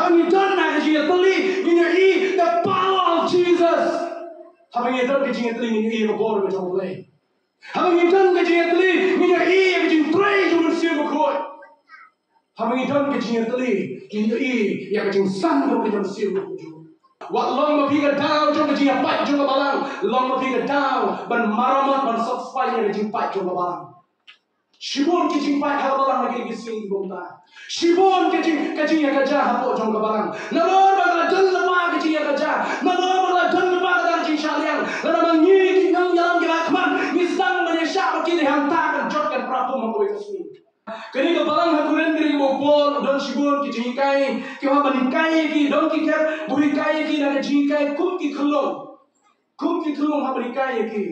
Having you done that, you believe in your ear the power of Jesus. Having you done that, you believe in your ear the water which will play. Having you done that, you believe in your ear which you pray to receive a court. Having you done that, you believe in your ear which you son which you receive a court. What long mà phi down trong cái gì bạch trong cái balang, long mà phi down, ban maramat ban satisfy cái gì bạch trong cái balang. Shibon cái gì bạch hal balang lagi cái gì bông ta. Shibon cái gì cái jah hapo trong cái balang. Nalor bang chân lama cái gì cái jah, nalor bang chân lama cái gì shaliang. Nalor bang ni cái ngang yang cái akman, ni sang mana siapa kita yang tak kan jod kan prapu makoy kasih. Kini ke balang hakuren kini ke bopol don shibon ki jingkai ki ha banikai ki don ki ker buikai ki na jingkai kum ki khulong ha banikai ki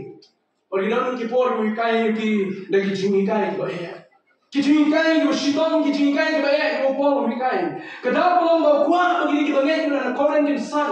or don ki por buikai ki na ki jingkai ko ki jingkai ki shibon ki jingkai ki ba ki bopol buikai kada bolong ba kwa begini ki bangai na koren kin san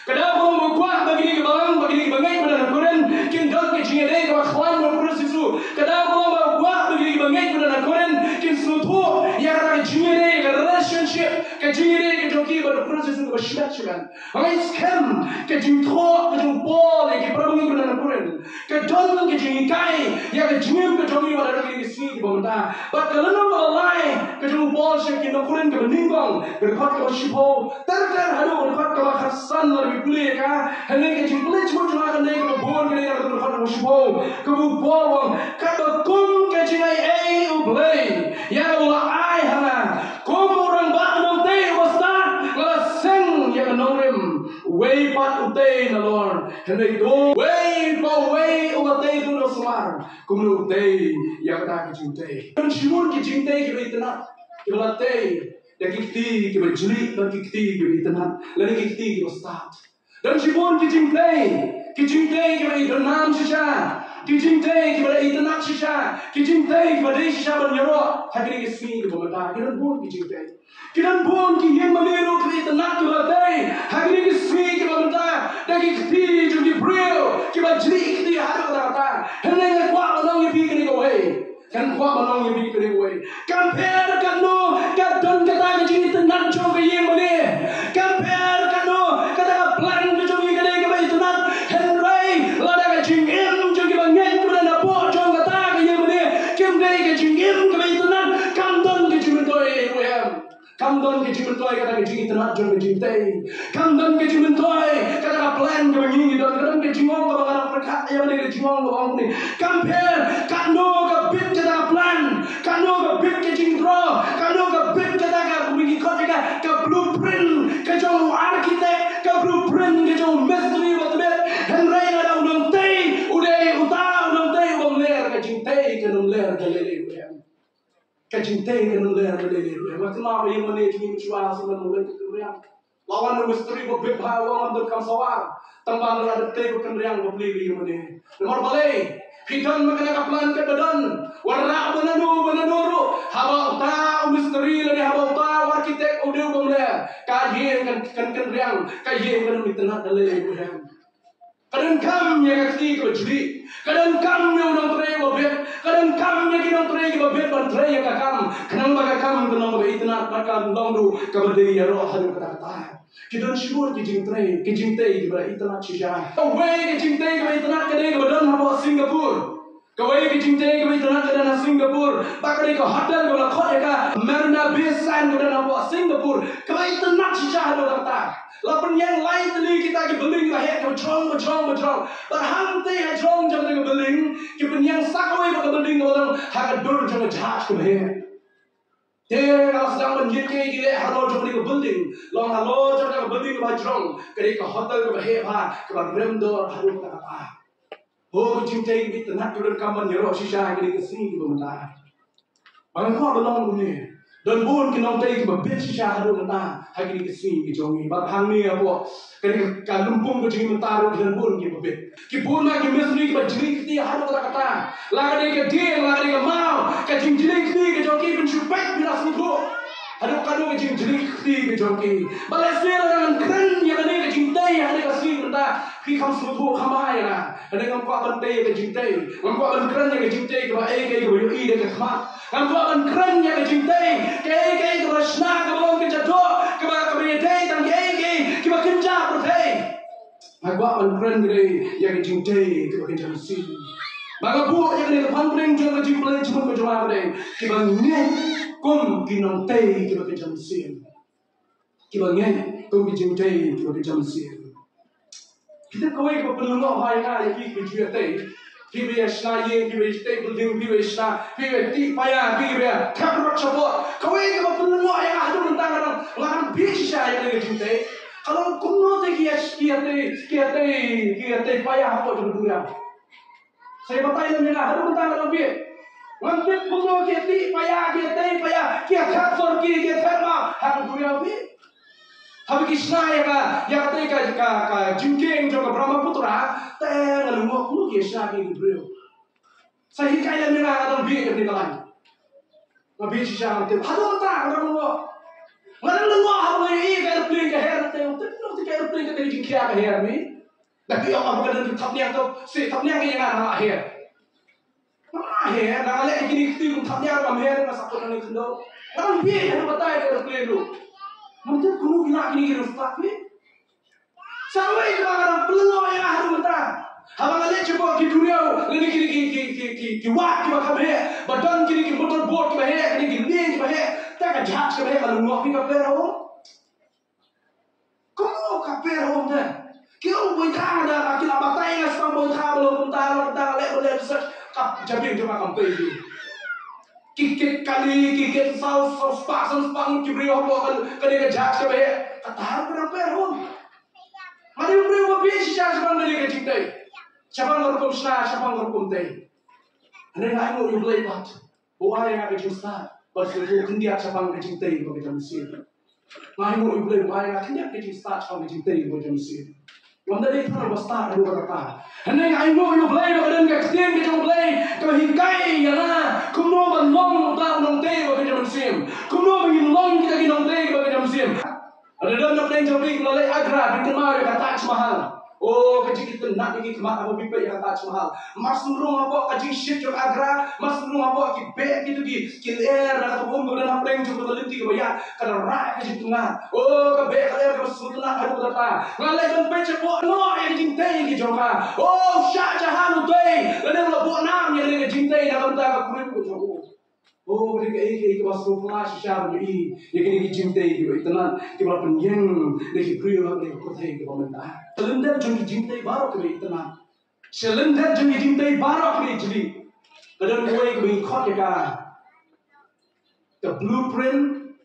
kada bolong ba kwa begini ki balang begini ki bangai na koren kin don ki jingkai ko khwan mo prosisu kada bolong ba kwa begini ki bangai na koren kin sutu ya kada jingkai ka relationship ka jingkai ka joki ba prosisu ba shibat ai scam ka jingtho ka jingpol ki prabu na koren ka don ki jingkai ya ka jingkai ka joki ba na ki si ki bomta ba kalau nak online kerja bol sekian ukuran kebeninggong berkat kewasipo terter halu berkat kewakasan lebih pulih kah hendak kerja pulih cuma kan dia kebun kerja berkat kewasipo kebun kabakum kerja ubelai ya Allah ai hana kumurang ba nong teh wasta ngaseng ya nongrim way pat utay na Lord hendak do way umatay do na sumar kumul utay ya kata kejutay dan shimon kejutay kita itanat kita latay dan kikti kita jelit dan kikti kita itanat lalu kikti kita start dan shimon kejutay kita itanam sisa kejutay kita itanat sisa kejutay kita sisa banyaro hakiri kesini kita mata kita buat kejutay kita buat yang meniru kita itanat kita latay hakiri kesini kita mata dan kikti jadi brio kita jelit kita ada kata hendak kuat orang yang pikir kita way kan kuat orang yang pikir kita way compare kan no kan don kata jadi tenang coba yang mana compare kan no kata plan coba kita itanat henry lada kejingim coba banget kita nak buat coba kata yang mana kemdai kejingim kita itanat kamdon kejumentoy kamdon kejumentoy kata kejing itanat coba kejingtai kamdon kejumentoy kata plan coba ngini don kadang kejingong kalau kadang perkat yang mana kejingong kalau ni compare kano ke bit kata plan kano ke bit kejingtro kano ke bit kata ke mengikut ke blueprint ke jauh arsitek ke blueprint ke jauh misteri betul henry ada undang teh udah udang teh uang ler kejingtai ke nung ler kelele kejingtai ke nung ler kelele waktu apa yang mana cuma mencual sama nung ler kelele lawan misteri berbet hawa ambil kamsawar tambang ada teh bukan yang beli mana nomor balik hidan makna kaplan ke badan warna benanuru hawa ta misteri lagi hawa ta arsitek udah bangla kaye kan riang kaye kan mitna dalai buhan kadang kam ya kaki ko juri kadang kam ya unang tray babet kadang kam ya kinang tray babet ban tray ya kakam kanang baga kam kanang ba itna bakal ndongdu kabade ya roh hadu kata kita syukur kijingtay kibra itna cisha away kijingtay kibra itna kade kebadan hawa Singapura kawai kijingtay kibra itna kade na Singapura bakari ko hotel ko lakot ka Marina Bay Sands kade na hawa Singapura kawai itna cisha hadu kata lapan yang lain tadi kita ke beling lahir ke jong berhantai ke jong jangan ke beling kita yang sakoi ke beling orang hak dur jangan jahat ke bahaya dia kalau sedang menjadi kita halo jangan ke beling long halo jangan ke beling ke bajrong ke hotel ke bahaya ke remdor harum kata oh cintai kita nak turun kaman nyerok sisa ke sini ke mentah bangkok belum bunyi dan bukan kita tay kita besi syahadu mentah hari ini kesini kejongi bahan ni apa kali kalumpung kejongi mentaruh dan bukan kita bet kita lagi mesri kita jelik kita haru kata lagi kita dia lagi kita mau kejing jelik kita kejongi pencupai bila sudu haru kanu kejing jelik kita kejongi balasnya dengan keren yang ada kejing tay hari kasih mentah kita sudu kamai lah ada yang kuat bantai kejing tay kuat ban keren yang kejing tay kita kayak kita dengan khmat kuat ban keren yang kejing tay kayak kita rasna kita belum kita do kita Agak keren gede yang cintai kita kerja mesin. Baga buat yang ni pampling juga jumlah cuma berjuang gede. Kita ngai kum kinong tei kita kerja mesin. Kita ngai kum cintai kita kerja mesin. Kita kau yang berpeluang hari hari kita kerja tei. Kita esna ye, kita stay building, kita esna, kita ti payah, kita terus coba. Kau yang berpeluang yang ada tentang orang bisnya yang kita cintai. Kalau kuno te kia te payah apa juga dunia. Saya bertanya dengan harum tentang orang biar. Nanti kuno kia te payah, kia terfor kia terma harum dunia biar. Habis kisah ya te ka jingking juga Brahmaputra, te ngelungok kuno kia kisah kia beliau. Saya kaya dengan orang biar kita lain. Nabi kisah nanti harum tentang orang biar. Mana lu apa ini airplane ke air tu? Tentu ke airplane ke tadi jingkia ke air ni. Tapi orang bukan dari tapnya tu, si tapnya ke yang mana air? Mana air? Dah lek gini kita tapnya ke air masa pun ni kendo. Orang biar yang betai ke airplane tu. Mungkin kuno gila gini rustak ni. Sampai orang peluang yang ada betai. Abang lek cuba di dunia ni ki wak ki bakal air. Badan ki motorboat ki air, ki lane ki air. Tak jahat sekali kalau ngopi kafe rawon. Kau kafe rawon dah. Kau boleh tahu dah. Kita batai ngas kau boleh tahu belum tahu lek boleh search kap jabing cuma kafe itu. Kikit kali kikit saus spang kibri apa kali jahat sekali. Kata kafe rawon. Mari beri wabi siapa sebang dari kecintai. Siapa ngorkom sna, siapa ngorkom teh. Anda ngai mau ibu lebat. Buah yang ada cinta. Pasal dia siapa yang cintai bagi manusia. Ngai mau ibu lebat yang dia cinta siapa yang cintai bagi manusia. Wanda dia pernah besar dua kata. Anda ngai mau ibu lebat dan keketian kita mulai kehikai ya na. Kuno banlong udah nong teh bagi manusia. Kuno banlong kita nong teh bagi manusia. Ada dalam yang jawab melalui Agra bikin mau kata Taj Mahal. Oh, kaji kita nak pergi ke mana apa bipa yang Taj Mahal. Mas nurung apa kaji shit jok Agra, mas nurung apa ki be gitu ki air atau bom dan apa yang jok berlenti ke bayar karena rak kaji tengah. Oh, ke be air ke sultan ada berapa. Ngalai kan pece buat no yang cintai ki joka. Oh, Shah Jahan utai. Lalu lo buat nam yang dengan cintai nak bentar ke kulit ke joko. Oh, mereka ini masuk flash siapa ni? Yang ini cintai juga itu nan. Kita pengen lagi prior lagi kotai kita minta. Selendar jadi cintai baru kita itu nan. Selendar jadi cintai baru kita jadi. Kadang gue kita ikut ya the blueprint,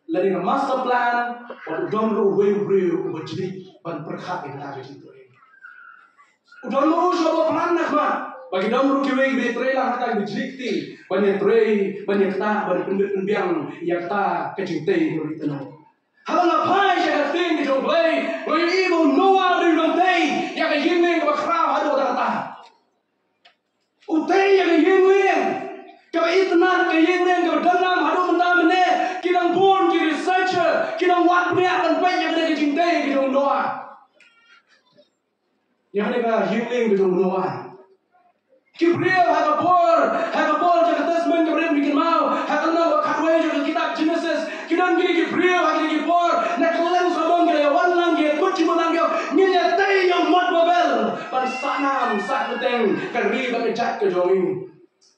lagi master plan, waktu domro way prior kita jadi ban perkat kita jadi. Domro siapa plan nak mah? Bagi domro kita trailer kita dijikti. Banyak tray, banyak tak, banyak penbiang yang tak kecintai itu nan. Habang apa yang kita tinggi jauh play, banyak ibu Noah di lantai yang kehilangan kebakrau ada kata. Utai yang kehilangan, kau itu nan kehilangan kau dalam ada mentam ni, kita pun kita researcher, kita buat punya dan banyak yang kecintai jauh Noah. Yang mereka kehilangan jauh Noah. Kibriel hagapor jaga tasman Kibriel bikin mau hakalna wakatway jaga kitab Genesis kidan gini Kibriel hagini kipor nak lens sabang gaya wan lang gaya kunci menang gaya ninya tay yang mat babel pada sanam sakuteng kari bagi jat ke jomi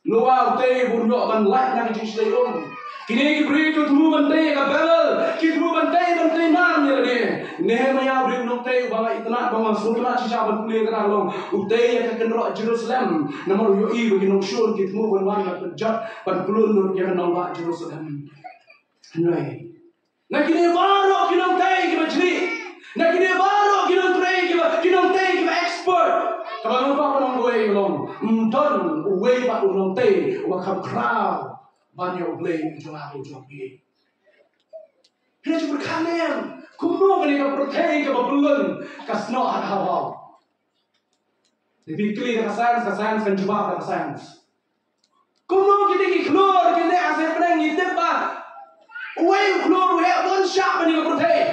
Noah tay burno ban light nak jis leon kini Kibriel tu temu bantai ka babel kitemu bantai nam ya ni Nehemiah beri noktai bangga itna bangga sultan cisha berkuliah kerana long utai yang kenro Jerusalem nomor yoi bagi nongshur kitmu banwan berjat berkulun yang nongba Jerusalem. Nai, nak kini baru kinongtai kita jeli, nak kini baru kinongtai kita expert. Kalau lupa penong gue long, don gue pak nongtai wakam crowd banyak gue jual joki. Dia cuma berkanen. Kuno kali ka protein ka babulun kasno hal-hal. Lebih clear ka science kan jubah ka science. Kuno kita ki klor kita asal pernah ngitip ba. Uai klor we one shot ni ka protein.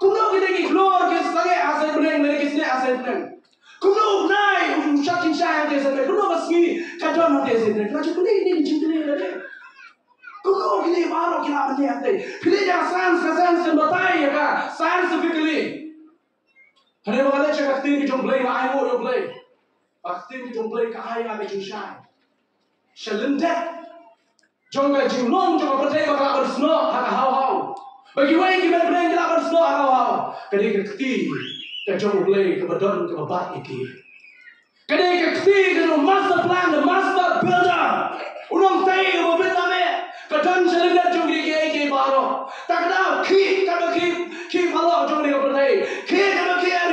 Kuno kita ki klor ke sange asal pernah mere kisne asal pernah. Kuno nai ushakin shang ke sange kuno basmi ka don hote se pernah. Kacu ni jintile le. Kuno kini baru kita melihat deh. Pilih jangan sains kan batai ya kan scientifically. Hari mga leche kaktin ki jong play na ay mo yung play. Kaktin ki jong play ka ay nga ki jong shy. Shalinde. Jong ka jing long jong ka patay baka bersno haka haw. Bagi way ki ben play ka bersno haka haw. Kadi kakti ka jong play ka badon ka babat iki. Kadi kakti ka jong master plan, the master builder. Unong tay ka mabita me. Kadon shalinde jong ki baro. Takda ki ka ki palo jong ni ka patay. Ki ka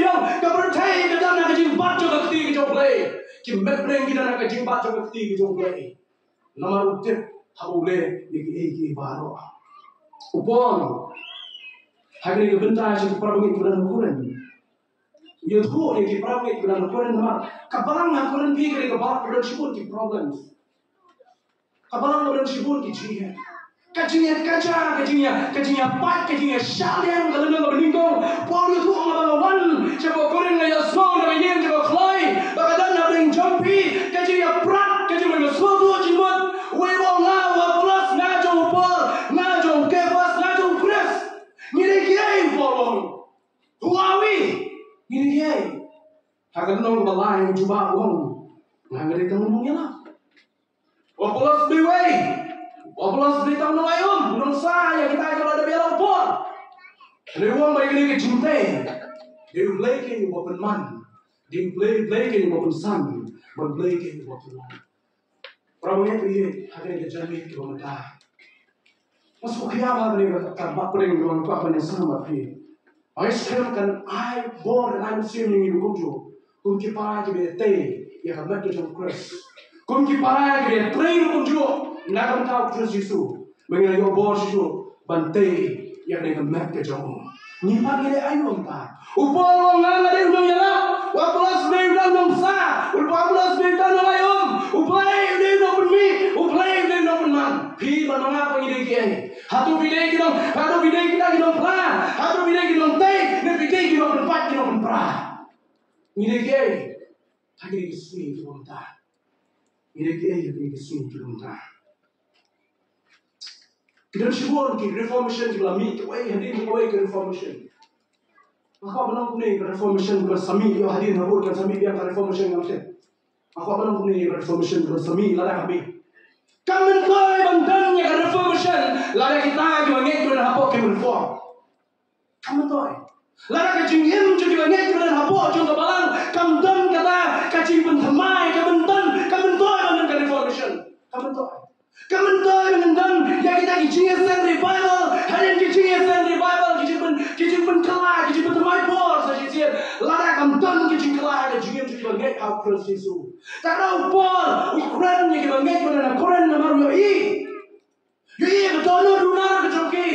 yung kepercayaan kita nak jimbat juga keti kita play, jimbat play kita nak jimbat juga keti kita play. Nama rutin haule iki baru. Upon hari ini bentar sih perabot bulan Quran. Ia tu iki perabot bulan Quran nama kabarang Quran pikir kabarang bulan sibuk di problems. Kabarang bulan sibuk di jiran. Kajinya kaca, kajinya pat, kajinya syalian kalau nggak meninggal, poli itu orang lawan, coba koreng nggak jasmau, nggak yen, coba klay, bakadan nggak ring jumpi, kajinya prat, kajinya sesuatu jimat, wewang ngawa plus ngajong pol, ngajong kefas, ngajong kres, ngiri kiai polong, huawi, ngiri kiai, harga nong balai coba uang, nggak ngiri temennya lah, wapulas biway. Wapulas berita menayum, menurut saya kita kalau ada biar opor. Ada uang bagi dia kecintai. Dia belakin wapun man, dia belakin wapun san, belakin wapun man. Pramunya dia hari kejadian itu mereka. Masuk kiamat mereka kerba pering dengan apa yang sama dia. Ayah sekarang kan ayah bor dan ayah sini hidup kunjung. Kunci para jadi teh, ya kan mereka jauh keras. Kunci para jadi train kunjung. Nakam tahu Kristus Yesus mengenai obor Yesus bantai yang dengan mereka jauh. Nyimak ini ayam tak. Upah orang ada yang menyalah. Wapulas mereka orang sah. Wapulas mereka orang ayam. Upah mereka orang permi. Upah mereka orang peman. Pi mana pengidai kiai. Hatu bidai kita plan. Hatu bidai kita teh. Nebidai kita tempat kita perah. Ngidai kiai. Hagi kesini kita tak. Ngidai kiai hagi kesini kita tak. Kita syukur ki reformation kita mi tu ay hadin ko ay reformation. Ako manong ni reformation ko sami yo hadin habur kan sami biang reformation ngamte. Ako manong ni reformation ko sami lara kami. Kamen koy bandan ya reformation lara kita ki mangi ko na hapo ki reform. Kamen toy. Lara ka jingim ju ki mangi ko na hapo ju ka balang kamdan kata ka jing pen thamai ka bandan kamen toy bandan ka reformation. Kamen toy. Kamen toy bandan ya kita kijingan sen revival, hadin kijingan sen revival, kijing pen kala, kijing pen thamai por sa jisian. Lara kamdan kijing kala ka jingim ju ki mangi how Christ Jesus. Takau por Ukraine ni ki mangi ko na Koran na maru yo i. Yo i ka dono runar ka joki.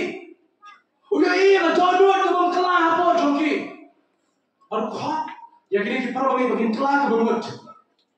Yo i ka dono ka bom kala hapo joki. Aru khat ya kini ki parabagi bagin kala ka bomut.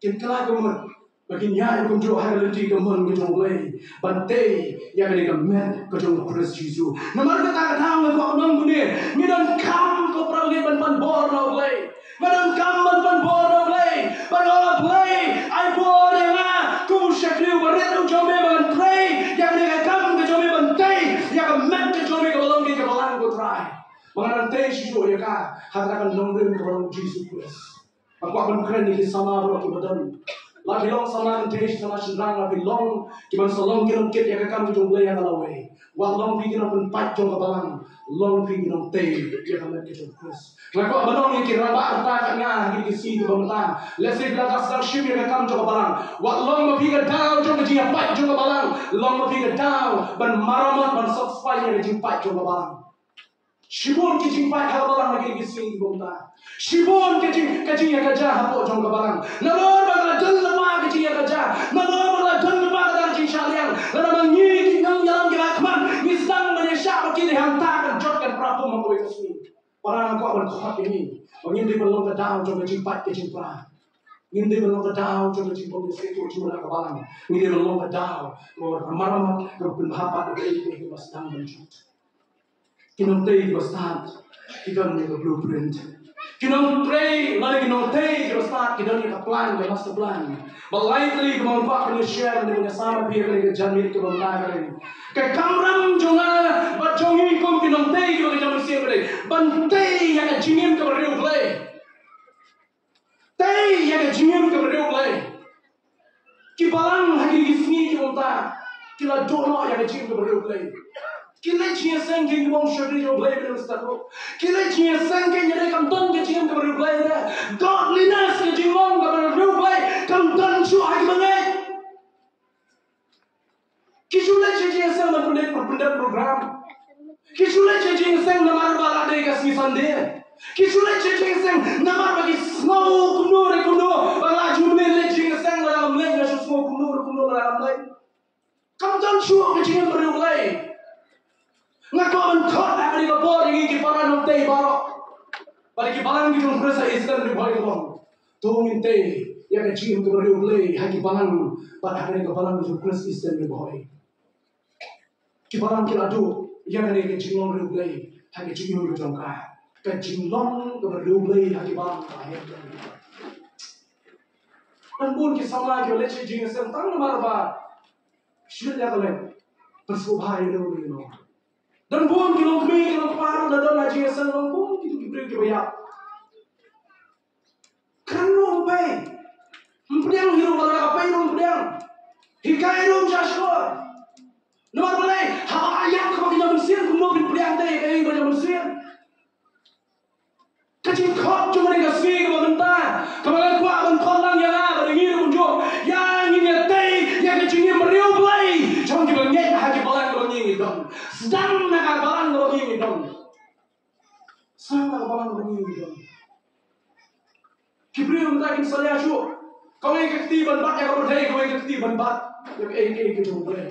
Kin kala ka bomut. Bagi nyai kunjung hari lenti kemen kejong lay, bantai yang kini kemen kejong Kristus Yesus. Nomor kita tahu aku nong kuni, ngidan kam ko pergi ban bor no lay, ngidan kam ban bor no lay, ban orang lay, I bor yang ku syakriu berat ujung ban play, yang kini kam kejong bantai, yang kemen kejong kebalang di kebalang ko try. Mengenai teh Yesus ya ka, hatakan nongren kebalang Yesus Kristus. Aku akan keren di sama berlaku badan. La bilong sama integration sama senang la bilong kiman salong kinong kit ya kakam jong lay halaway wa long pi kinong penpat jong kabalang long pi kinong te ya kamet jong Chris ngako abanong ni kiraba arta kanya higi si di bamta let's say la dasar shim ya kakam jong kabalang wa long pi ka down jong ji pat jong kabalang long pi ka down ban maramat ban satisfy ya ji pat jong kabalang Shibon kijing pai kabalang lagi gising di bawah. Shibon kijing ya kerja hapo jong kabalang. Nalor bagla jan lepa kijing ya kerja. Nalor bagla jan lepa kadang kijing syaliang. Lalu mengi kijang jalan kerakman. Misang menyesap kini hantar jot kan prabu mengkoi kesini. Orang aku akan kuat ini. Mengindi belum kedau jong kijing pai kijing pra. Ngindi belum kedau jong kijing pomisi itu cuma kabalang. Ngindi belum kedau. Kor maramat berpendapat itu mas dang menjut. Kinong tay bastat, kinong neka blueprint. Kinong pray, lagi kinong tay bastat, kinong neka plan, master plan. But likely kinong pak kinong share dengan sama pihak neka janmit kinong tagarin. Kay kamram jonga, but jongi kom kinong tay kinong jangan siya kare. Bantay yang jingim ke beriu play. Tay yang jingim ke beriu play. Kibalang hagi gisni kita. Kila dono yang jingim ke beriu play. Kila jingim sang jingim bang syari jo play beriu stako. Kila jingim sang ke nyere kamton ke jingim ke beriu play dah. Godliness ke jingim ke beriu play. Kamton syu hagi bangai. Kisulah jingim sang berpendek program. Kisulah jingim sang namar balade kasih sande. Kisulah jingim sang namar bagi snow kuno bala jumle le jingim sang dalam le nasu snow kuno dalam le. Kamton syu ke jingim beriu play. Ngako mentot akan dikapor ini kiparan nanti barok. Pada kiparan kita merasa Islam di bawah itu. Tungin teh yang kecil tu beriu play haki kiparan pada hari kiparan kita merasa Islam di bawah. Kiparan kita tu yang hari kecil beriu play haki kecil kita jangka. Kecil kita beriu play haki kiparan lahir. Dan pun kisah kita leceh jingas tentang marba. Syurga kalian bersubai dulu ini. Dan pun kita kami kita paru dan lagi asal pun kita beri kebayang. Kan rompai, mempunyai hero pada apa yang mempunyai? Hikai rom Joshua. Nomor boleh, haba ayat kau kita bersih, kau mempunyai teh kau yang bersih. Kecil kau cuma dengan sih kau mentah, kemarin kau akan kolang yang ada dengan kunjung, yang ini teh yang kecilnya meriu play, cuma kita ngek hagi balang kau ini dong. Sedang nak balang kau ini dong. Sedang nak balang kau ini dong. Kibriu minta kita salia cu. Kau yang ketiban bat yang kau percaya kau yang ketiban bat yang kita boleh.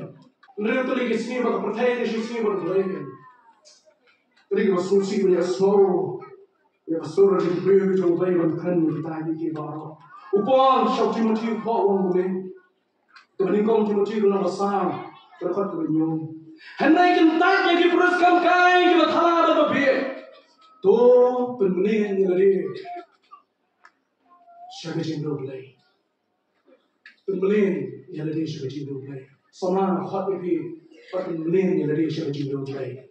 Meriu tu lagi sini bak percaya di sini bak boleh. Tadi kita susi punya slow. Ya pastor di Kibriu kita boleh bankan kita lagi baru. Upon Syau Timothy kau orang boleh. Kebenikong Timothy tu nama sang berkat kebenyong. Hendak kentai yang diperuskan kai kita thala berbeza. Tu penulisan yang ada. Syaka jindul play. Penulisan yang ada syaka jindul play. Sama hot itu penulisan yang ada syaka jindul play.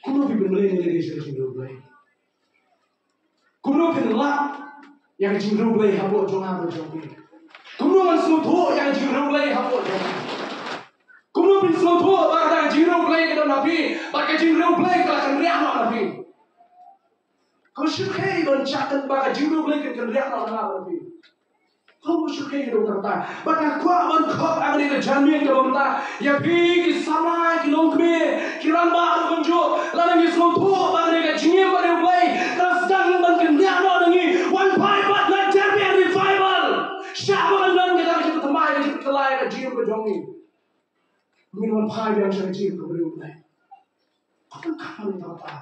Kuno penulisan yang ada syaka jindul play. Kuno penlak yang jindul play habo jonga berjongki. Kuno mansmutu yang jindul play habo jonga. Kuno mansmutu bagai jindul play kita nabi, bagai jindul play kita kenriak nabi. Kau syukai bancakan bagai jindul play kita kenriak nabi. Kau syukai dong kata, bagai kuat kau akan dikerjain ke bawah. Ya pergi sama kilongkme, kiramba kunjuk, lalu mansmutu bagai jindul play. Terus dan kenriak nabi. One five but let there be a revival. Siapa yang kita kita temai kita kelai kita jiu berjongi. Minuman pahit yang saya jiu keberulang lagi. Apa kamu kata?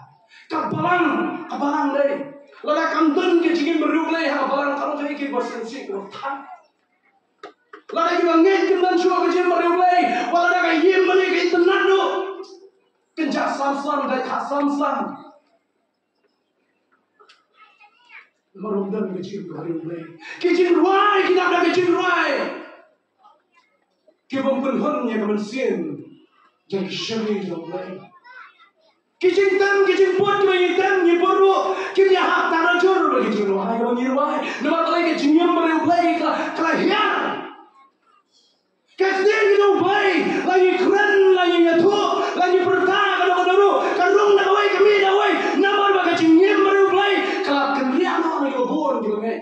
Kabalang deh. Lalu kamdan kita jiu berulang lagi. Kabalang kalau kita ikut bersensi kertas. Lalu kita ngek kamdan show kita jiu berulang lagi. Walau ada kaya mana kita internet tu. Kenjak sam dan khas sam. Merumdan kita jiu berulang lagi. Kita jiu ruai kita ada kita jiu ruai. Kita memperhornya kemensian yang syar'i dalam. Kita tam kita buat kita tam kita baru kita hak tanah jor bagi kita ruai kita mengiruai. Nama lagi kita nyam berupai kelahian. Kita kita upai lagi keren lagi nyatu lagi pertah kalau karung nak awai kami nak awai. Nama bagi kita nyam berupai kelahian orang yang born kita ni.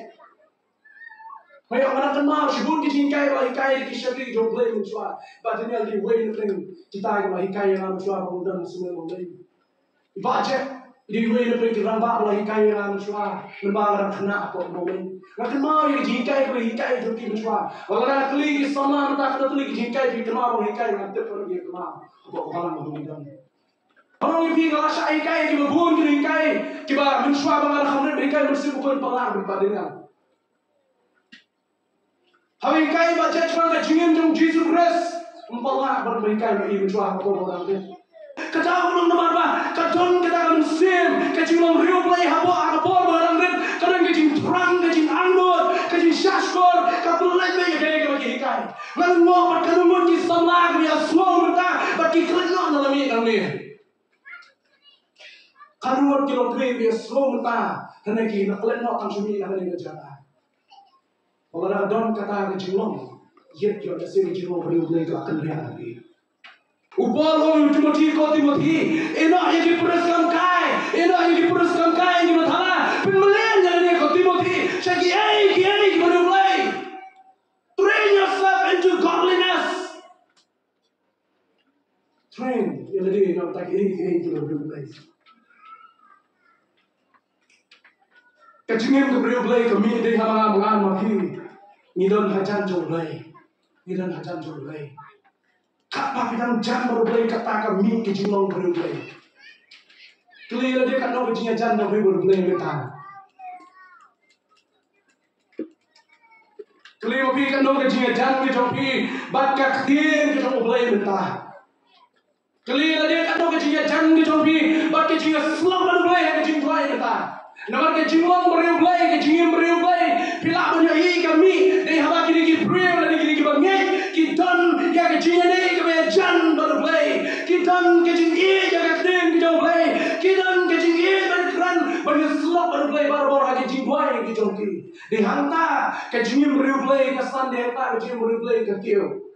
May orang kenal sebelum kita hikai kita syar'i jom play muncul. Badannya di way neng kita hikai yang muncul kemudian semua mulai. Baca di way neng kita rambak hikai yang muncul. Rambak orang kena apa mulai. Nak kenal yang hikai jom muncul. Kalau nak klik sama tak kita klik hikai kita kenal orang hikai yang tetap orang dia kenal. Apa orang mulai. Orang ini kalau saya hikai kita bukan kita hikai kita muncul bangar khamrin hikai mesti bukan pelang berbadannya. Hari kai baca cuma kejingin jong Jesus Christ, umpama berbicara ini berjuang apa orang ini. Kata ulun nama apa? Katon kita mensim, kejingin riuh play habo apa orang ini. Kadang kejing terang, kejing anggur, kejing syashkor, kapulai bayi kayak bagi hikai. Lalu mau perkara munci sama dia semua mereka bagi kerana dalam ini. Karuan kilong kri dia slow mata, hanya ki nak kelen nak tang sumi nak hanya kerja. Kalau nak don kata kejilong, yet yo dah sini kejilong beri ulai ke akan dia lagi. Ubah lo Timothy ko Timothy, enak yang diperaskan kai, enak yang diperaskan kai yang dimatala, penmelian yang dia ko Timothy, syaki ai beri ulai. Train yourself into godliness. Train, yang dia nak tak ai beri ulai. Kecingin ke beri ulai kami dia hamang mengan mahi. Ngidon hajan jolai, ngidon hajan jolai. Kapa bidang jan berulai kata kami kejinglong berulai. Kelihatan dia kat nak kejinya jan dah berulai mentah. Kelihatan pi kat nak kejinya jan kejopi bakak tin kejong berulai mentah. Kelihatan dia kat nak kejinya jan kejopi bakak kejinya selam berulai kejing tuai mentah. Nampak kejinglong berulai kejingin berulai. Pilak menyai kami dari haba kini ki pray dan kini ki bangai kitan ya kejingnya ni kebejan berulai kitan kejing ya kejing kejong berulai kitan kejing berkeran berselap berulai baru-baru kejing buai kejong ki dihantar kejingin berulai kesan dihantar kejingin berulai kekil.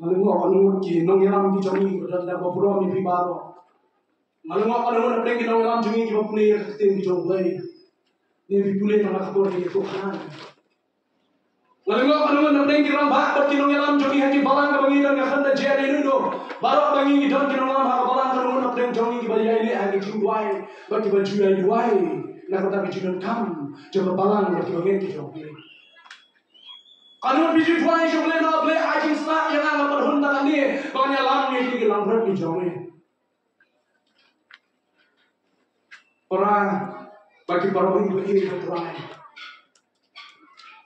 Lalu ngok anu ki nong yang kejong ni berada berpura mimpi baru. Lalu ngok anu nak pergi nong yang jungi ki berpuni kekil kejong berulai. Ni boleh nak kabur dari Tuhan. Lalu kalau nak pergi dalam bak berkinong dalam jogi hati balang kebangi dan kahanda jadi dulu. Baru bangi dalam kinong dalam hak balang kalau nak pergi jogi bagi ini hati jumpai bagi baju yang duai. Nak kata kejunan kam coba balang bagi bangi jogi. Kalau biju duai jogi nak boleh haji sah yang nak perhunta ni banyak lam ni di dalam berat jogi. Orang bagi para orang ini berperan.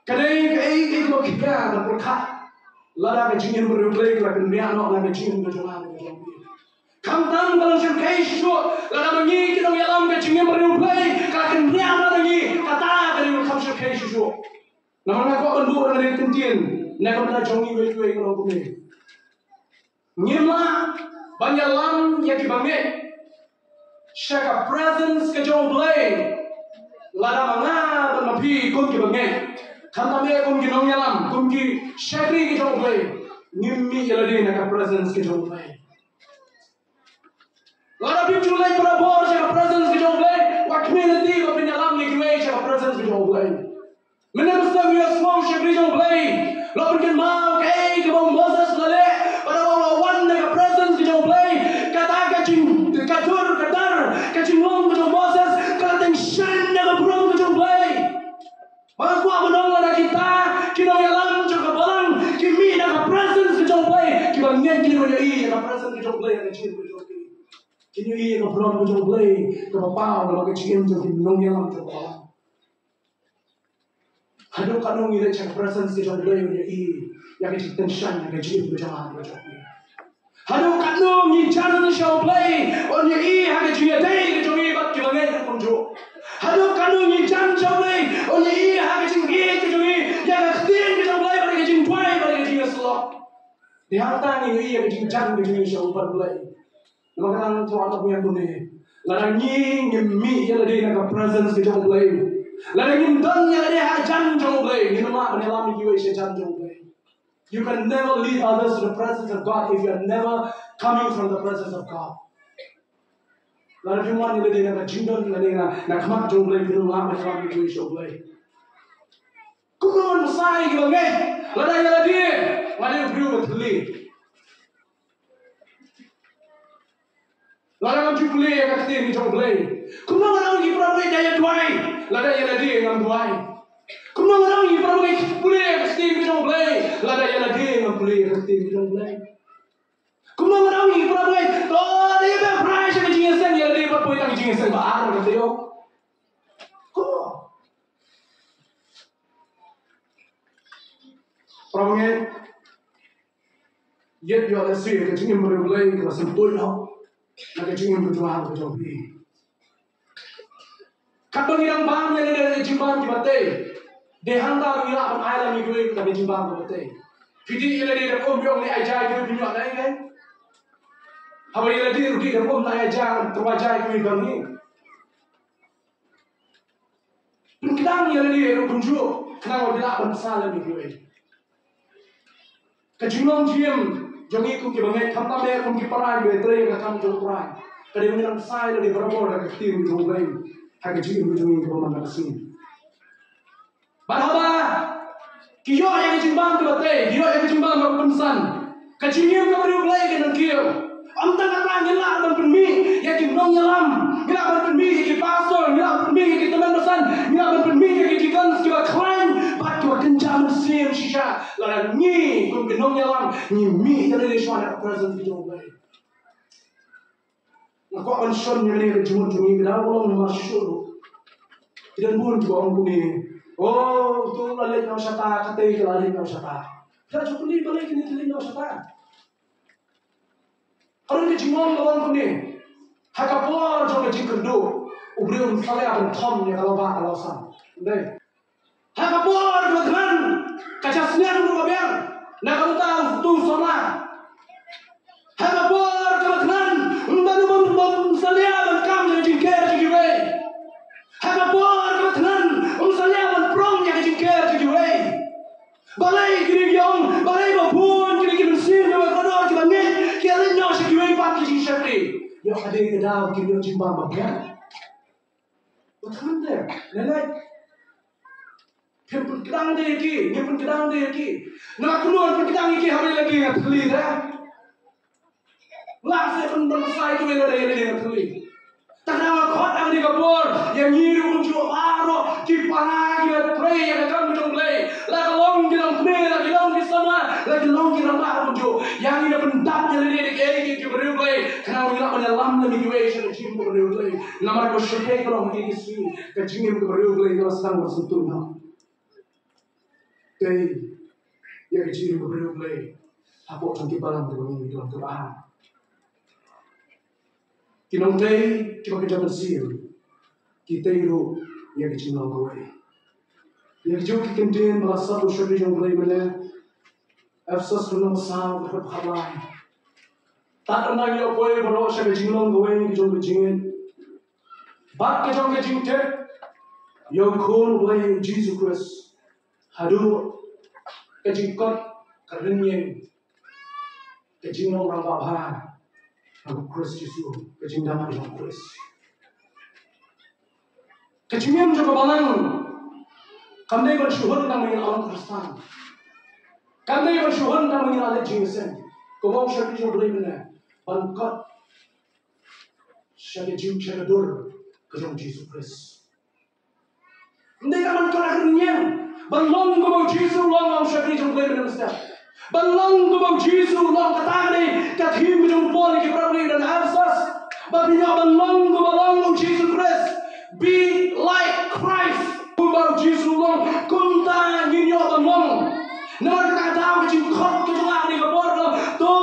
Kadang kalau kita berkat, lada kejingin berulai kerana dia nak lada kejingin berjalan. Kamtang kalau syurga itu, lada mengi kita mengalam kejingin berulai kerana dia nak lagi kata kalau kamu syurga itu. Namun aku akan buat dengan tintin, nak kita jongi berulai kalau kami. Nyimla banyak lam yang dibangun. Syaka presence kejolai. Lada manga dan mapi kun ki bangai. Kanta me kun ki nong yalam, kun ki syakri ki jolai. Ngimmi yalade naka presence ki jolai. Lada pi julai para bor syaka presence ki jolai. Wakmi nanti mapi yalam ni kiwe syaka presence ki jolai. Mina mustang ya smong syakri jolai. Lo pergi mau ke bang Moses lale. Pada bang wan naka presence ki jolai. Kata kacing katur kadar kacing long ki Moses. Kata shan naka burung ki jolai. Maka kuat menolak nak kita yang lalu juga balang, kimi nak presence kejolai, kita niat kita yang nak presence kejolai yang kecil kejolai, kini nak berang kejolai, kita pau nak kecil jadi nong yang lalu juga balang. Hadap kanong ini cak presence kejolai yang kecil tension yang kecil berjalan kejolai. Hadap kanong ini jangan kejolai, yang kecil day kejolai bat kita ngai kunjuk. Hadap kanong ini jangan kejolai, yang kecil kejolai, yang kecil kejolai pada kecil tuai pada kecil selok. Dihantar ini yang kecil jangan kejolai kejolai. Maka kan tuan aku yang bunyi. Ladang ni ngemi yang ada nak presence kejolai. Ladang ni dan yang ada jangan kejolai. Ini nama penelam ini juga jangan kejolai. You can never lead others to the presence of God if you are never coming from the presence of God. Lalu firman ini dia nak jindan, lalu nak mak jonglai firman apa yang dia jonglai. Kukuman besar ini banggai, lalu dia, lalu beriu berteli. Lalu orang jumlah yang kata ini jonglai. Kukuman orang ini berapa daya duai, lalu dia yang duai. Kukuman orang ini berapa boleh yang kata ini jonglai, lalu dia yang boleh kata ini jonglai. Kukuman orang ini berapa dia berperan sebagai jinsan yang dia berpoin jinsan baar kata yo. Perangnya, yet yo ada sih kecingin berulai kita sempoi ho, nak kecingin berjuang berjobi. Kapag irang bang yang ada jimbang kibate, dehanta mila pang ayam itu kita jimbang kibate. Pidi yang ada kompiong ni aja itu punya ada kan? Habang ia lagi rugi dan pun nak ajar terwajai kami bangni. Kadang ia lagi kunjuk kenapa bila bersalah ni kue. Kejunong jiem jongi ku ki bangai khamta me ku ki parai be tre ka kam jong parai. Kadang ni lang sai lagi berabor ka tim jong bai. Ha kejunong jongi ku man naksin. Baraba kiyo yang jimbang ke bate, kiyo yang jimbang ke pensan. Kejunong ka baru belai ke nak kiyo. Am tang katang gila ban penmi ya ki nong yalam, gila ban penmi ya ki pastor, gila ban penmi ya ki teman pesan, gila ban penmi ya ki kan ki ba klan, ba ki ba kenjam sim shisha. La ni ku ki nong yalam, ni mi ya le shwana present di jong bai. Na ko an shon ni le jumur jumi gila bolong ma shuru. Tidak pun ko ang kuni. Oh, tu la le na shata katay ka le na shata. Kaya jukuli ba le ki ni le na shata. Orang kejimong lawan kuning, hakapor jom kejing kendu, ubrium saleh akan tom ni kalau bah kalau sam, deh. Hakapor berkenan, kacasnya berubah biar, nak kamu tahu tu sama. Hakapor berkenan, baru saleh akan kam ni kejing ker kejing way. Hakapor berkenan, saleh akan prong ni kejing ker kejing way. Balai kiri giong, balai bapun kiri kiri mesin, balai kodok kiri bangit. Kaya nyo sa kiway pat kiji syakri. Yo kadang kedaw kini yung jimbang bagyan. Betul deh. Nelai. Pun kedang deh ki. Ni pun kedang deh ki. Nak keluar pun kedang ki hari lagi ngat keli dah. Lasa pun bersai tu yang ada lagi ngat keli. Tanah kot ang di kapur. Yang nyiru pun jual aro. Ki paragi at pray yang akan minum lay. Lagi long di dalam kene. Lagi long di sana. Lagi long di dalam aro pun jual. Yang ini pendap yang ini dikei ki beriu lay. Kenapa kita menyelam demi gue yang jim beriu lay. Namar ko syukai kalau mungkin isi. Kejingin beriu lay kalau sedang bersentuh. Kei yang jim beriu lay. Aku akan kibalang dengan dalam Quran. Kinong day, kiba kita bersih. Kita itu yang kecil gue. Yang jauh kikentin merasa bersyukur yang boleh mana. Efsos belum sah berhabai. Tak ada yang boleh berdoa sebagai jinon gue yang jauh kecilin. Bak kejauh kecil ter. Yang kun boleh Jesus Christ. Hadu kecil kot kerjanya. Kecil orang bahan. Aku Kristus Yesus, kecintaan dengan Kristus. Kecimian juga balang. Kandai bersyukur tentang mengenal Kristen. Kandai bersyukur tentang mengenal Yesus. Kau syarikat yang boleh mana? Bangkat syarikat jiwa syarikat dur kejong Yesus Kristus. Kandai kaman kerahnya. Balong kau Yesus long syarikat yang boleh mana setiap. Balang ko Jesus long katane kathim jong poli ki probably dan absas babinya balang ko Jesus Christ be like Christ ko Jesus long kunta ninyo balang namar ka daw ki khot ki jong ni ko bordo to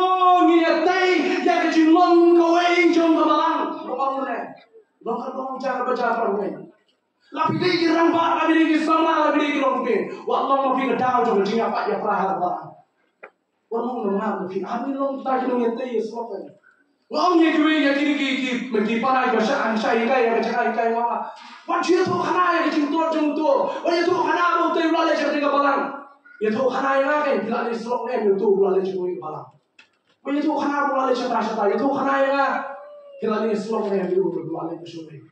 ni tay ya ki long ko way jong balang balang ne long ka long jar baca probably lapide ki ramba lapide ki sama lapide ki long pe wa long mo fi ka daw jong jinga pa ya prahar balang. Walau mengaku fi, amin long tak kena ngerti semua. Walau ni kiri ki pergi parai bahasa Ansai kai yang cakap kai mama. Wajib tu khana yang cintur cintur. Wajib tu khana mau tu ulale cakap dengan balang. Ya tu khana yang kan bila ni selok ni tu ulale cakap dengan balang. Wajib tu khana ulale cakap cakap. Ya tu khana yang bila ni selok ni tu ulale cakap.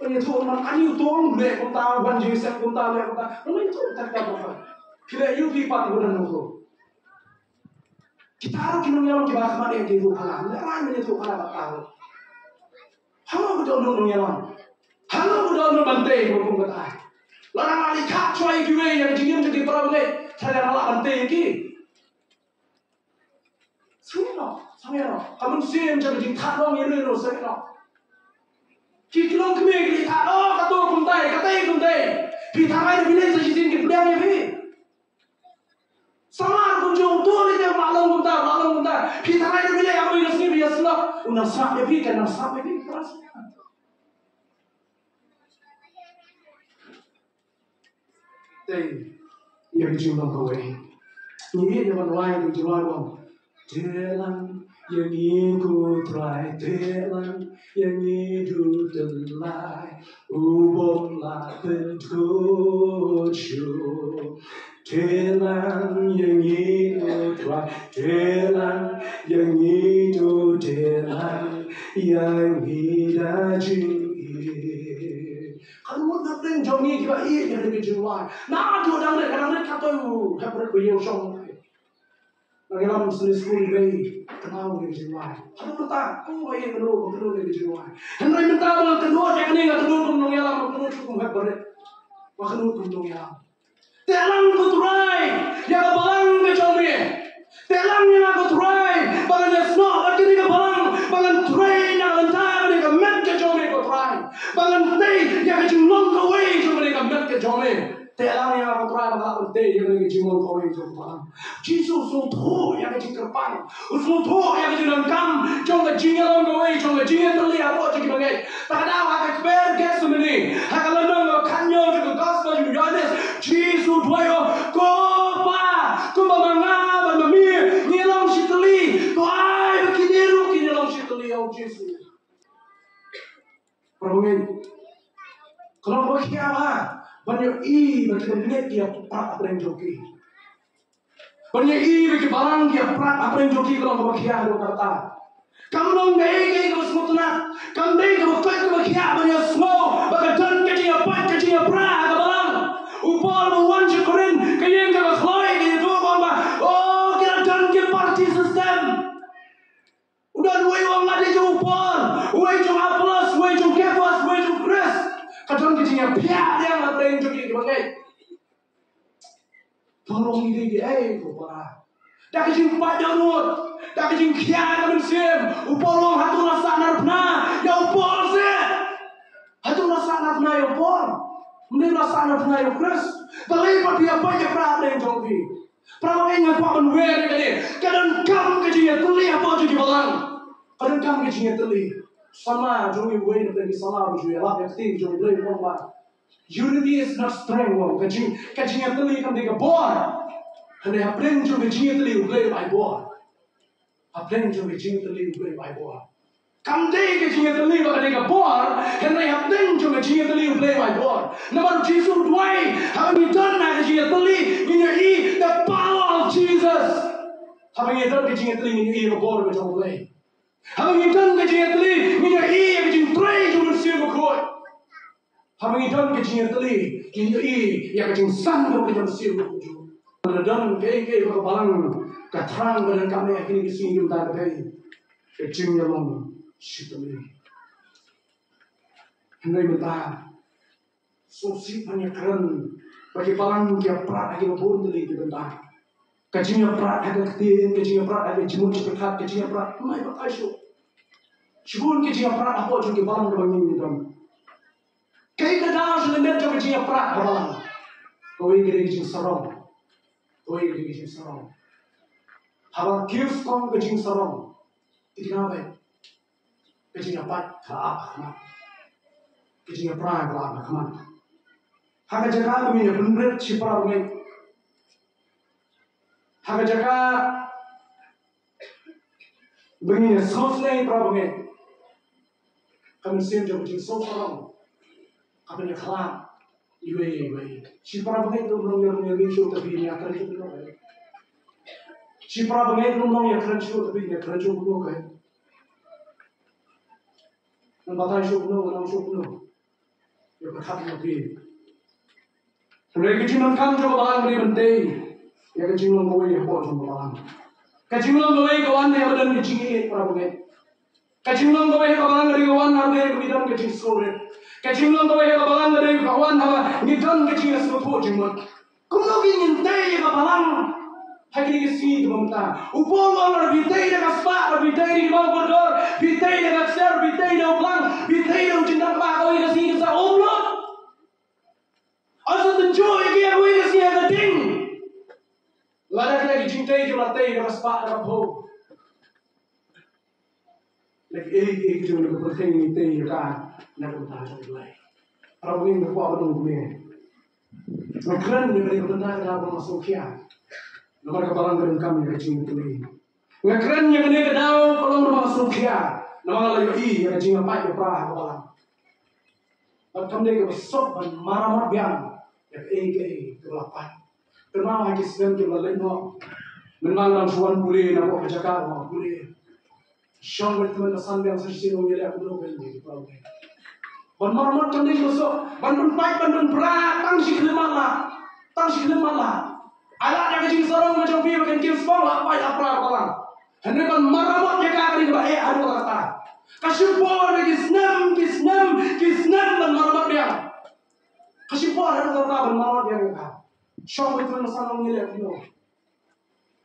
Wajib tu man ani tu orang boleh kunta ban jisem kunta le kunta. Wajib tu tak apa. Kira you pipa bukan nunggu. Kita harus kinong kita kemana yang kita kalah. Lepas ini tu kalah bakal. Halo betul nung yalam. Halo betul nung bantai hukum kata. Larang ali kat cuai gue yang jingin jadi perang le. Saya rela bantai ki. Semua. Kamu sih jadi jing kat long ini lo semua. Kikilong kemih kita kat oh kata kuntai. Kita main bila sejitin kita yang ni. Sama kunjung tu ni dia malam kunta. Kita lain bila yang boleh nasib dia selok. Unasap dia kan nasap dia keras. Tapi yang jumlah kau ini dia berlain di luar bang. Tuhan yang ikut rai, Tuhan yang hidup telai, ubahlah petunjuk. Tuhan yang hidup rai, Tuhan yang hidup telai, yang hidup Kan muốn đáp lên trong như vậy thì cái chuyện ngoài nó chưa đang để các tôi hấp rất nhiều trong Lagi dalam selisih bayi, kenal dengan jiwa. Ada pertah, oh iya kenal dengan jiwa. Henry minta malah kenal jangan ni nggak kenal kumnong yalam, kenal cukup hebat. Wah kenal kumnong yalam. Telang kuturai, yang kebalang kecomie. Telang yang kuturai, bangan yasno, lagi ni kebalang, bangan turai yang lentar, ni kemet kecomie kuturai. Bangan teh yang kecilong kawai, cuma ni kemet kecomie. Telang yang kuturai bangan teh yang kecilong kawai cuma. Jesus usung thu yang kecil kerpan, usung thu yang kecil lengkam, jong kecilnya long kawai, jong kecilnya terlihat apa jadi bagai. Tak ada hak keber kes semeni, hak lenong kanyo juga gospel juga Yohanes. Jesus dwayo kopa, kumba mangaba mamir, nilong sitli, koai bakiniru kinilong sitli yang Jesus. Permungkin, kalau berkiamat, banyak bagi banyak dia prat apa yang joki. Banyak bagi barang dia prat apa yang joki kalau berkiamat kata. Kamu nong gay kamu semua tunat, kamu gay kamu kuat kamu berkiamat banyak semua, bagadan kecil apa kecil prat kamu Upal mewan syukurin kaya yang kakhloi kaya tu bamba. Oh kira dan ke party system. Udah dua orang ada je upal, dua jom Apollos, dua jom Kefas, dua jom Chris. Kadang kecilnya pihak yang ada yang joki kebagai. Tolong ini upal. Dah kecil pada nut, dah kecil kian mensim. Upal orang hatu rasa narpna, ya upal se. Hatu rasa narpna ya upal. Mungkin rasa anak punya Yesus, tapi dia banyak perhatian jogi. Perhatian yang kau menwere kali, kadang kamu kecilnya teli apa juga balang, kadang kamu kecilnya teli. Sama jogi wei nanti sama juga lah yang jogi beli orang. Unity is not strength, wong kecilnya teli kan dia bor. Hendak apren jogi kecilnya teli beli by bor. Apren jogi kecilnya teli beli by bor. Kamu deh kecilnya teli bakal dia bor, hendak apren jogi kecilnya teli beli by bor. Namun Jesus dway, having done that kecilnya teli, menyai the power of Jesus. Having done kecilnya teli menyai the bor macam boleh. Having done kecilnya teli, menyai kecil tray cuma siapa koi. Having done kecilnya teli, menyai yang kecil sang macam siapa koi. Dan kei berkebalang keterang dan kami akhirnya kesini kita kei kecilnya long. Syukur. Hendak minta sosial banyak keren bagi barang dia perat lagi maupun teli di bentar. Kecilnya perat agak ketin, kecilnya perat agak jemur cepat, kecilnya perat mai pakai show. Syukur kecilnya perat apa juga barang kebangin itu. Kayak kadang selemet juga kecilnya perat barang. Kau ingin kecil serong, kau ingin kecil serong. Hal gift kau kecil serong, tidak apa. Kecilnya pat kelap kemat, kecilnya perak kelap kemat. Hak jaga begini benar cipra begini. Hak jaga begini selesai pra begini. Kami siap jauh jauh sorong, kami kelap, iwe. Cipra begini tu belum yang bisu tapi ini akan cukup loh. Cipra begini belum yang akan cukup tapi ini akan cukup loh. Batai syukno, orang syukno. Ya berkat nabi. Mereka kecilan kan coba balang beri bentai. Ya kecilan kowe ya kok coba balang. Kecilan kowe kawan ya badan kecil para bagai. Kecilan kowe kawan dari kawan ada bidan kecil sore. Kecilan kowe kawan dari kawan apa bidan kecil sore jemut. Kuno ingin teh ya balang. Hari ini sih meminta. Upol orang bitai dengan spak, bitai di bawah koridor, bitai dengan ser, bitai dengan pelang, bitai dengan cinta kau ini sih kita umlot. Asal tenjoy dia kau ini sih ada ding. Lada lagi cintai dengan bitai dengan spak dengan po. Lagi cuma dengan bitai bitai kan, nak bertahan lagi. Orang ini berbuat betul betul. Mungkin dengan benar dengan masuk kian. Nomor kebalang dari kami kecil ini. Ngakren yang ini kedau kalau nama sukia, nama layu yang jinga pai ke prah balang. Bakam dia besok ban marah biang, yang ke lapan. Kenapa lagi sedang ke laleno? Memang suan pulih, nak bercakap mau pulih. Syang berteman kesan yang sesuai dengan aku belum beli problem. Ban marah kam dia besok, ban pai ban prah, tang si kelemala. Alat yang kecil sorong macam piu kan kil spong lah pai apa balang. Hendak ban marah dia kagak ni ada kata. Kasipor kisnem ban marah dia. Kasipor ada kata ban marah dia kan. Syang berteman kesan orang ni aku belum.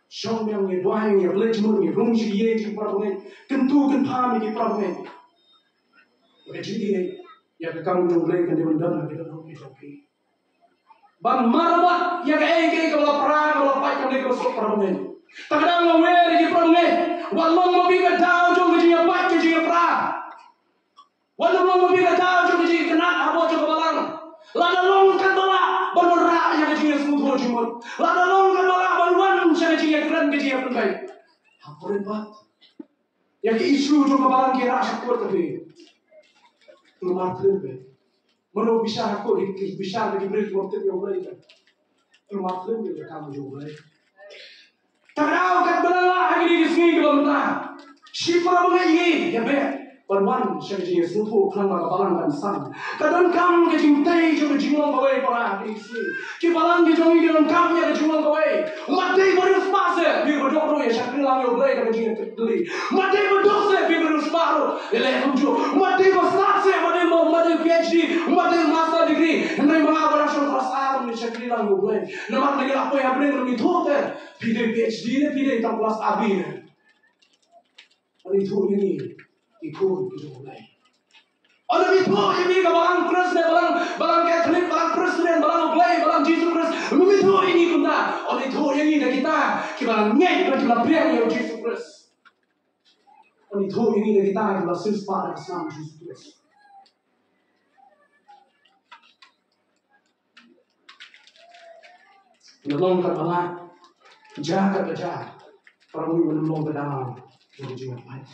Syang yang ni dua yang boleh cuma ni rung si ye si problem. Kentu pam ni problem. Jadi ya kamu boleh kan dia mendam kita rung ni okey. Ban marah ya ke kalau perang kalau pai kan dia kosok problem. Takdang ngawere di problem. Walong mo biga tao jong ke jinga pai ke jinga perang. Walong mo biga tao jong ke jinga kena abo jong balang. Lada long kan bala banora ya ke jinga semut jimot. Lada long kan bala banwan sa ke jinga keren ke jinga pentai. Haporin bat. Ya ke isu jong balang kira syukur tapi. Rumah terbe. Mana bisa aku bisa lagi beri waktu yang baik. Rumah terbe kamu juga. Tak tahu kan benar lagi di sini kalau mentah. Siapa mengaji ya be. Perwan seperti semua orang balang dan sang. Kadang kamu kecintai juga jiwa kawai para di sini. Kebalang kejongi dengan kamu ya jiwa kawai. Mati baru spase. Biar berdoa ya syakri lang yo blai dengan jiwa tertuli. Mati berdoa biar baru sparu. Eleh tujuh. Mati berstase mati PhD. Mati master degree. Hendak mengabar asal asal ni syakri lang yo blai. Nama lagi apa yang boleh kami tuh Pide PhD ni pide tak kelas AB ni. Ada itu ini ikut itu mulai. Ada itu ini kebalang Kristen, balang Katolik, balang Kristen, balang Oblai, balang Jesus Kristus. Itu ini kita. Ada itu ini dah kita ngek kita beriang ya Jesus Kristus. Ada itu ini dah kita silspa Islam Jesus Kristus. Nolong kebalang. Jaga para menolong pedang yang jingat baik.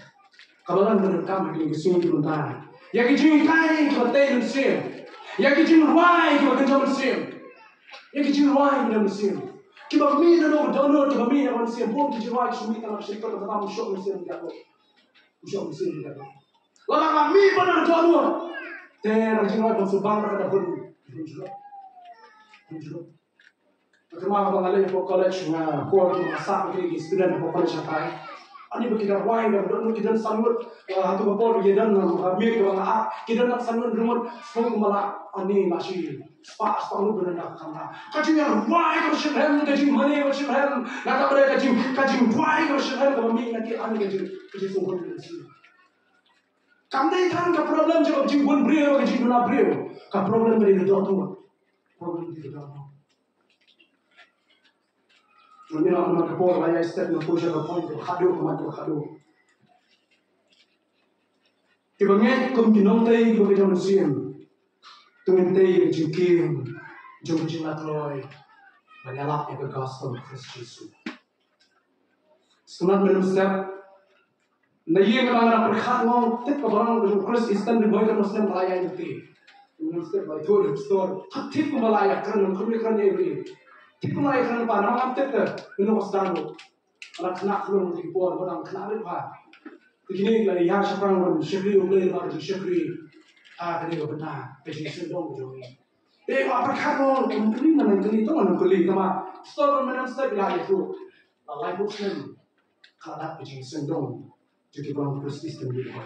Kabalan merekam di sini mentah. Ya kijing kai ke batai mesin. Ya kijing ruai ke bagai mesin. Ya kijing ruai ke mesin. Kita mi dono kita mi yang mesin. Pun kijing ruai sumi tanah syekh kita tahu syok mesin kita. Syok mesin kita. Lalu kami pada dono. Ter kijing ruai bersubang pada pun. Tunjuk. Terima kasih kepada college na core masa begini student apa college apa. Ani begitu why na doon kita sangat hatu kapor kita na mir ke bang kita nak sangat rumor semua malah ani masih spa lu benar kena. Kajian why kerja hem kajian mana kerja hem nak apa kajian why kerja hem kalau mi nanti ani kajian semua ni. Kami kan ke problem jawab jiwan brio kajian mana brio. Ke problem beri itu tu. Problem itu tu. Jadi nak kapor raya step nak push ke point ke khadu ke matu khadu. Kibangnya kumkinong tay ko kita musim. Tungin tay jukim jumjing atloy menyalap ke gospel Kristus Yesus. Sunat dalam step nayi ke mana perkhat ngong tek ke barang Kristus Islam dibuat ke muslim raya itu. Dalam step by tour store tek ke malaya kerana kerana ini. Kita mulai kerana apa? Nama kita itu sedang orang kena kelung di bawah orang kena apa? Begini lagi yang sekarang orang syakri boleh orang syakri tadi benar jadi sedang jadi. Apa kalau kuli mana kuli tu mana kuli sama store mana store lagi tu life Muslim kalau jadi sedang jadi orang Kristus dan dia.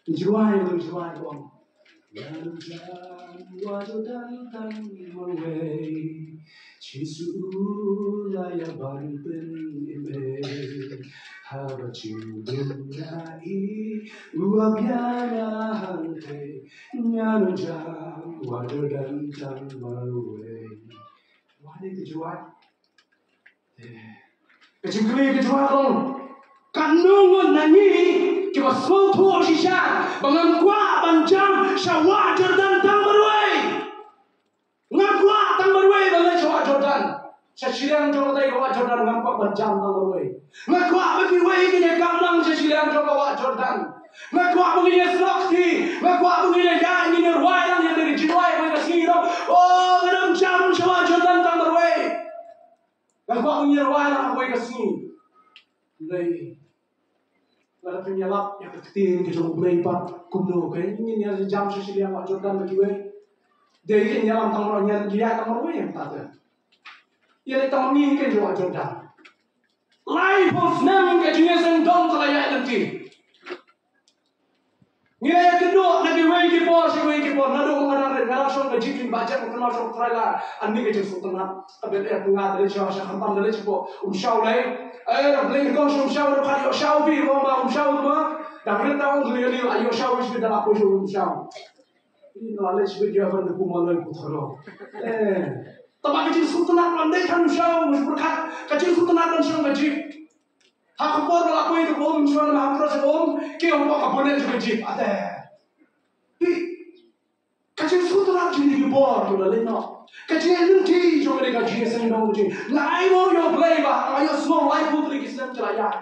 Jual orang. Yang jauh datang meway, cisulah ya baru penimbe, harap cumbai, uapnya hante, nyano jauh datang meway. Wahai kejuan, kecuali kejuan kanungan nani. Kita semua tua sisa, bangang kuat bancang, syawat Jordan tang berway, ngam kuat tang berway bangang syawat Jordan, Sesilang jauh dari kawat Jordan ngampak berjam tang way. Ngakwa bagi way kini kamlang sesilang jauh kawat Jordan. Ngakwa begini sakti, ngakwa begini ya ini ruai yang dari jiwai mereka sini. Oh, dalam jam kawat Jordan tang way. Ngakwa begini ruai yang mereka sini. Lay. Lalu penyalap yang ketiga kita mulai pak kumno kayak ini yang jam sesilang kawat Jordan bagi way. Dia ini nyalam tang orang dia tang way yang tak ada. Ia tak menginginkan jawab Jordan. Life of nam kejunya sendong terlayak nanti. Nilai kedua lagi wegi por, si wegi por. Nado mengarang ngarasong kejikin baca mengenal sok terlayak. Andi kejut sultanat. Tapi dia tengah dari syawasya khampam dari cepo. Syawlay. Beli kau syawlay kali syawbi. Kau syawlay tu. Dan mereka orang tu ni ayo syawbi sudah dalam posisi syawlay. Ini lalai sudah jawapan dukungan lagi putarlo. Tapi kecil sultanat landai kan syawb berkat kecil sultanat dan syawb kecil. Aku pun kalau itu bom syawb nak terus bom, kau mau kabunan juga kecil ada. Kecil sultanat jadi bor tu lah leno. Kecil nanti juga mereka jadi sendiri kecil. Nai mau yo play bah, ayo semua live putri Islam celaya.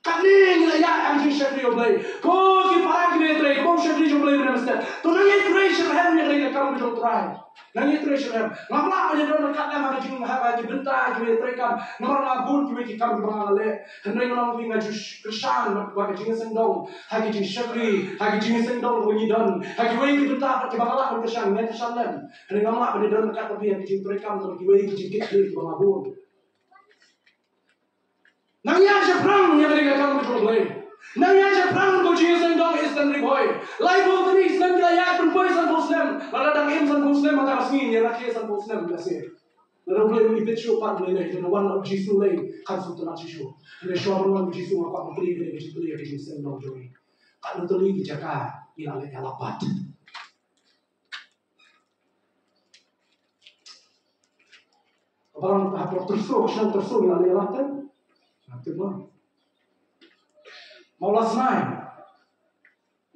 Kami ngelaya yang syakri yo play. Kau kiparang kita try, kau syakri yo play benar benar. Tu nanti try syakri yang kita kamu yo try. Nanti terus yang ngapa aja dalam kata macam jing hawa bentar kita terekam nomor ngabul kita kami bangale hendak orang pinga jus kesan bagi jing sendong hagi jing syakri hagi jing sendong bunyi don hagi wei kita bentar pakai bangala kita kesan nanti kesanan hendak ngapa aja dalam kata tapi hagi jing terekam bagi wei jing kita bangabul nanya aja perang yang mereka kamu boleh. Nanya aja perang kau jing sendong Islam riboy. Life of the Islam kita ya perempuan san Muslim. Lalu datang san Muslim maka asmi ni laki san Muslim biasa. Lalu boleh kita show part boleh kita one of Jesus lay kan sultan Jesus. Kita show one Jesus apa beli kita Jesus lay kita sendong joy. Kalau tuli dijaga ila lek lapat. Orang apa terus ila lek lapat. Nanti mah. Maulas naik.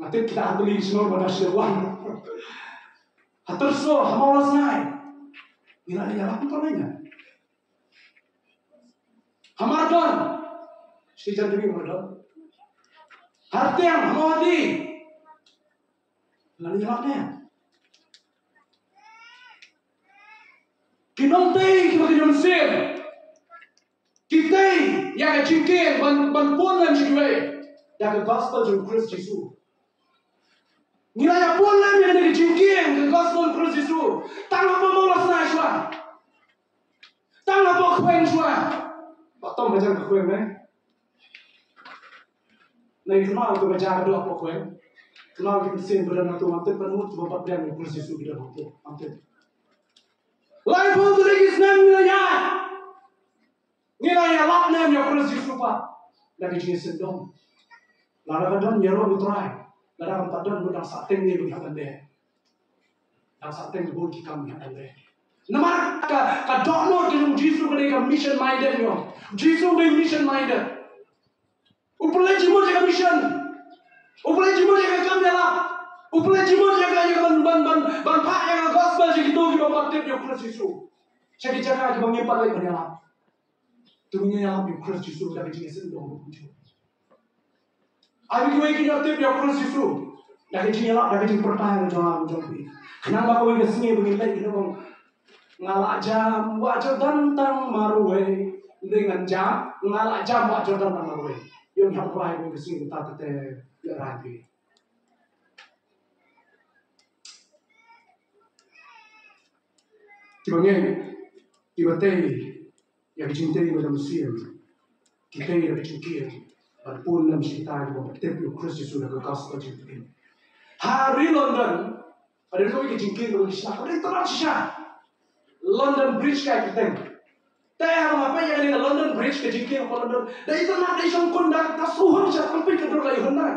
Nanti kita ambil semua pada syawal. Terus maulas naik. Ila dia apa namanya? Hamardan. Sejak dulu hamardan. Hartiang hamadi. Lalu jamaknya. Kinontai kita kinonsir. Kita yang cingkir ban dan cingkir. Yang gospel jeng Kristus Yesus. Nilai pun yang dari cingkir ke gospel Kristus Yesus. Tang apa mau lasna iswa. Tang apa kuen iswa. Batom baca kuen eh. Nah kenal tu baca ada apa kuen. Kenal kita sen berana tu mantep penuh tu bapak dia Kristus Yesus kita waktu mantep. Lain pun tu lagi senang nilai lapnya yang Kristus Yesus pak. Lagi jenis sendong. Lara kadang nyero utrai, lara kadang budang sateng ni bukan deh, dan sateng bul kita bukan deh. Nama ka dono dengan Jesus mereka mission minded yo, Jesus mereka mission minded. Upulai jimur jaga mission, upulai jimur jaga kamera, upulai jimur jaga ban pak jaga gospel jadi tu kita bakti yo Kristus Yesus. Jadi jaga kita mengimpal lagi banyak. Dunia yang yo Kristus Yesus dari jenis sendong bukan. Abi kau ingin nyatip ya Kristus Yesus. Dah kecil lah, dah kecil pertanyaan jawab jawab. Kenapa kau ingin sini begini lagi dong? Ngalak jam wajah tentang maruwe dengan jam ngalak jam wajah tentang maruwe. Yang yang baik kau sini kita tetap lagi. Tibangnya, tiba-tiba yang dicintai oleh manusia, kita yang dicintai. Pun dalam cerita yang bertemu Kristus sudah ke gospel jengking. Hari London, pada kau ingin jengking kalau disah, kau ini terang sih. London Bridge kayak kita. Tapi apa yang ada London Bridge ke jengking apa London? Dan itu nak ada isong kondak tasuhan sih sampai ke dorong lagi hendak.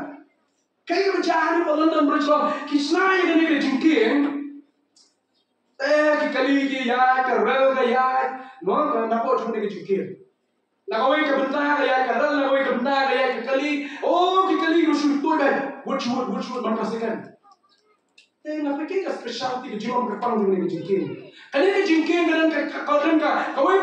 Kayak macam ni London Bridge lah. Kisah yang ini ke jengking. Kali ya, kerel ya, no, kenapa cuma ke jengking? Nakaway ka bentang kaya kadal nakaway ka bentang kaya kali oh kali rusuh tu kan wood man pastikan Ngapa kita specialty ke jiwa berpang dengan jingking. Kali ini jingking dengan kalau